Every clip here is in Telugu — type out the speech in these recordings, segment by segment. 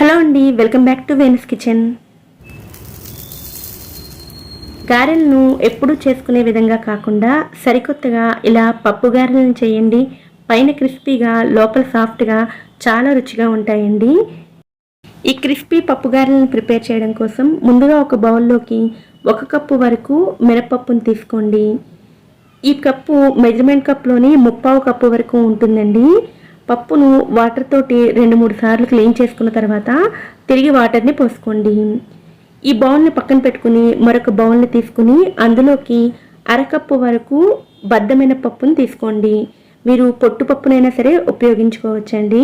హలో అండి, welcome back to Venus kitchen. గారెలను ఎప్పుడూ చేసుకునే విధంగా కాకుండా సరికొత్తగా ఇలా పప్పు గారెలను చేయండి. పైన క్రిస్పీగా లోపల సాఫ్ట్గా చాలా రుచిగా ఉంటాయండి. ఈ క్రిస్పీ పప్పు గారెలను ప్రిపేర్ చేయడం కోసం ముందుగా ఒక బౌల్లోకి 1 కప్పు వరకు మినపప్పును తీసుకోండి. ఈ కప్పు మెజర్మెంట్ కప్లోని 1/4 కప్పు వరకు ఉంటుందండి. పప్పును వాటర్ తోటి 2-3 సార్లు క్లీన్ చేసుకున్న తర్వాత తిరిగి వాటర్ని పోసుకోండి. ఈ బౌల్ని పక్కన పెట్టుకుని మరొక బౌల్ని తీసుకుని అందులోకి 1/2 కప్పు వరకు బద్దమైన పప్పును తీసుకోండి. మీరు పొట్టు పప్పునైనా సరే ఉపయోగించుకోవచ్చండి.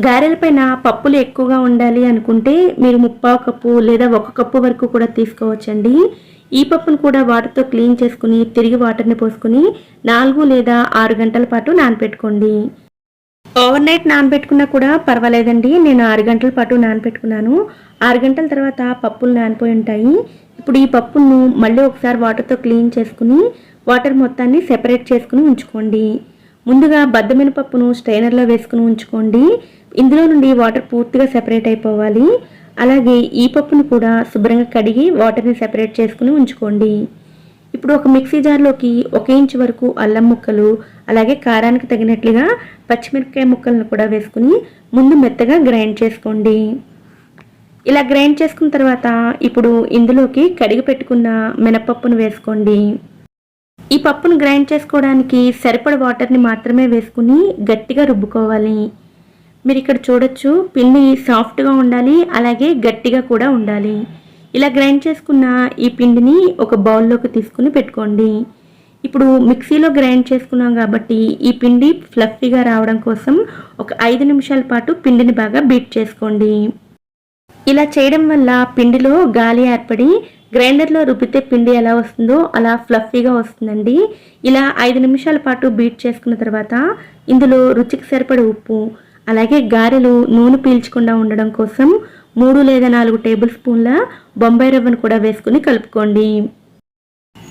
గారెలపైన పప్పులు ఎక్కువగా ఉండాలి అనుకుంటే మీరు 1/4 కప్పు లేదా 1 కప్పు వరకు కూడా తీసుకోవచ్చండి. ఈ పప్పును కూడా వాటర్తో క్లీన్ చేసుకుని తిరిగి వాటర్ని పోసుకుని 4 లేదా 6 గంటల పాటు నానబెట్టుకోండి. ఓవర్ నైట్ నానబెట్టుకున్నా కూడా పర్వాలేదండి. నేను 6 గంటల పాటు నానబెట్టుకున్నాను. 6 గంటల తర్వాత పప్పులు నానిపోయి ఉంటాయి. ఇప్పుడు ఈ పప్పును మళ్ళీ ఒకసారి వాటర్తో క్లీన్ చేసుకుని వాటర్ మొత్తాన్ని సెపరేట్ చేసుకుని ఉంచుకోండి. ముందుగా బద్దమైన పప్పును స్ట్రైనర్లో వేసుకుని ఉంచుకోండి. ఇందులో నుండి వాటర్ పూర్తిగా సెపరేట్ అయిపోవాలి. అలాగే ఈ పప్పును కూడా శుభ్రంగా కడిగి వాటర్ని సెపరేట్ చేసుకుని ఉంచుకోండి. ఇప్పుడు ఒక మిక్సీ జార్లోకి 1 ఇంచు వరకు అల్లం ముక్కలు, అలాగే కారానికి తగినట్లుగా పచ్చిమిరపకాయ ముక్కలను కూడా వేసుకుని ముందు మెత్తగా గ్రైండ్ చేసుకోండి. ఇలా గ్రైండ్ చేసుకున్న తర్వాత ఇప్పుడు ఇందులోకి కడిగి పెట్టుకున్న మినపప్పును వేసుకోండి. ఈ పప్పును గ్రైండ్ చేసుకోవడానికి సరిపడ వాటర్ని మాత్రమే వేసుకుని గట్టిగా రుబ్బుకోవాలి. మీరు ఇక్కడ చూడొచ్చు, పిండి సాఫ్ట్గా ఉండాలి, అలాగే గట్టిగా కూడా ఉండాలి. ఇలా గ్రైండ్ చేసుకున్న ఈ పిండిని ఒక బౌల్లోకి తీసుకుని పెట్టుకోండి. ఇప్పుడు మిక్సీలో గ్రైండ్ చేసుకున్నాం కాబట్టి ఈ పిండి ఫ్లఫీగా రావడం కోసం ఒక 5 నిమిషాల పాటు పిండిని బాగా బీట్ చేసుకోండి. ఇలా చేయడం వల్ల పిండిలో గాలి ఏర్పడి గ్రైండర్లో రుబ్బితే పిండి ఎలా వస్తుందో అలా ఫ్లఫీగా వస్తుందండి. ఇలా 5 నిమిషాల పాటు బీట్ చేసుకున్న తర్వాత ఇందులో రుచికి సరిపడే ఉప్పు, అలాగే గారెలు నూనె పీల్చకుండా ఉండడం కోసం 3 లేదా 4 టేబుల్ స్పూన్ల బొంబాయి రవ్వను కూడా వేసుకుని కలుపుకోండి.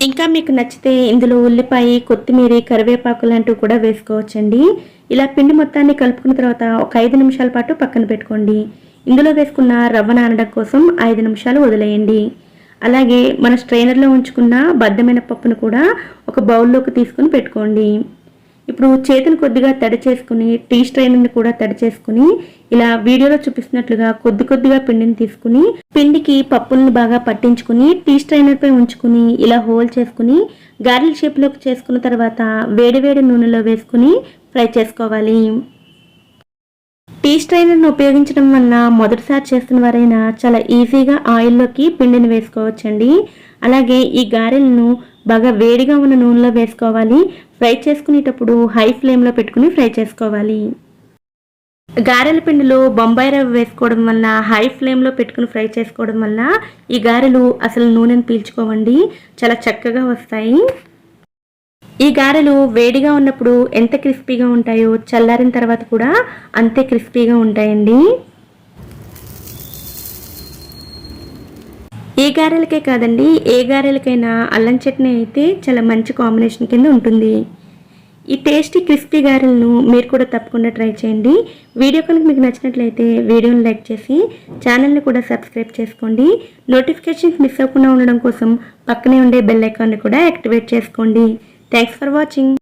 ఇంకా మీకు నచ్చితే ఇందులో ఉల్లిపాయ, కొత్తిమీర, కరివేపాకు లాంటివి కూడా వేసుకోవచ్చండి. ఇలా పిండి మొత్తాన్ని కలుపుకున్న తర్వాత ఒక 5 నిమిషాల పాటు పక్కన పెట్టుకోండి. ఇందులో వేసుకున్న రవ్వ నానడం కోసం 5 నిమిషాలు వదిలేయండి. అలాగే మన స్ట్రైనర్లో ఉంచుకున్న బద్దమైన పప్పును కూడా ఒక బౌల్లోకి తీసుకుని పెట్టుకోండి. ఇప్పుడు చేతిని కొద్దిగా తడి చేసుకుని టీ స్ట్రైనర్ని కూడా తడి చేసుకుని ఇలా వీడియోలో చూపిస్తున్నట్లుగా కొద్దిగా పిండిని తీసుకుని పిండికి పప్పులను బాగా పట్టించుకుని టీ స్ట్రైనర్పై ఉంచుకుని ఇలా హోల్ చేసుకుని గారెల షేప్లోకి చేసుకున్న తర్వాత వేడివేడి నూనెలో వేసుకుని ఫ్రై చేసుకోవాలి. టీ స్ట్రైనర్ను ఉపయోగించడం వల్ల మొదటిసారి చేస్తున్న వారైనా చాలా ఈజీగా ఆయిల్లోకి పిండిని వేసుకోవచ్చండి. అలాగే ఈ గారెలను బాగా వేడిగా ఉన్న నూనెలో వేసుకోవాలి. ఫ్రై చేసుకునేటప్పుడు హై ఫ్లేమ్లో పెట్టుకుని ఫ్రై చేసుకోవాలి. గారెల పిండిలో బొంబాయి రవ్వ వేసుకోవడం వల్ల హై ఫ్లేమ్లో పెట్టుకుని ఫ్రై చేసుకోవడం వల్ల ఈ గారెలు అసలు నూనెను పీల్చుకోవండి, చాలా చక్కగా వస్తాయి. ఈ గారెలు వేడిగా ఉన్నప్పుడు ఎంత క్రిస్పీగా ఉంటాయో చల్లారిన తర్వాత కూడా అంతే క్రిస్పీగా ఉంటాయండి. ఏ గారెలకే కాదండి, ఏ గారెలకైనా అల్లం చట్నీ అయితే చాలా మంచి కాంబినేషన్ కింద ఉంటుంది. ఈ టేస్టీ క్రిస్పీ గారెలను మీరు కూడా తప్పకుండా ట్రై చేయండి. వీడియో కనుక మీకు నచ్చినట్లయితే వీడియోని లైక్ చేసి ఛానల్ని కూడా సబ్స్క్రైబ్ చేసుకోండి. నోటిఫికేషన్స్ మిస్ అవ్వకుండా ఉండడం కోసం పక్కనే ఉండే బెల్ ఐకాన్ని కూడా యాక్టివేట్ చేసుకోండి. Thanks for watching.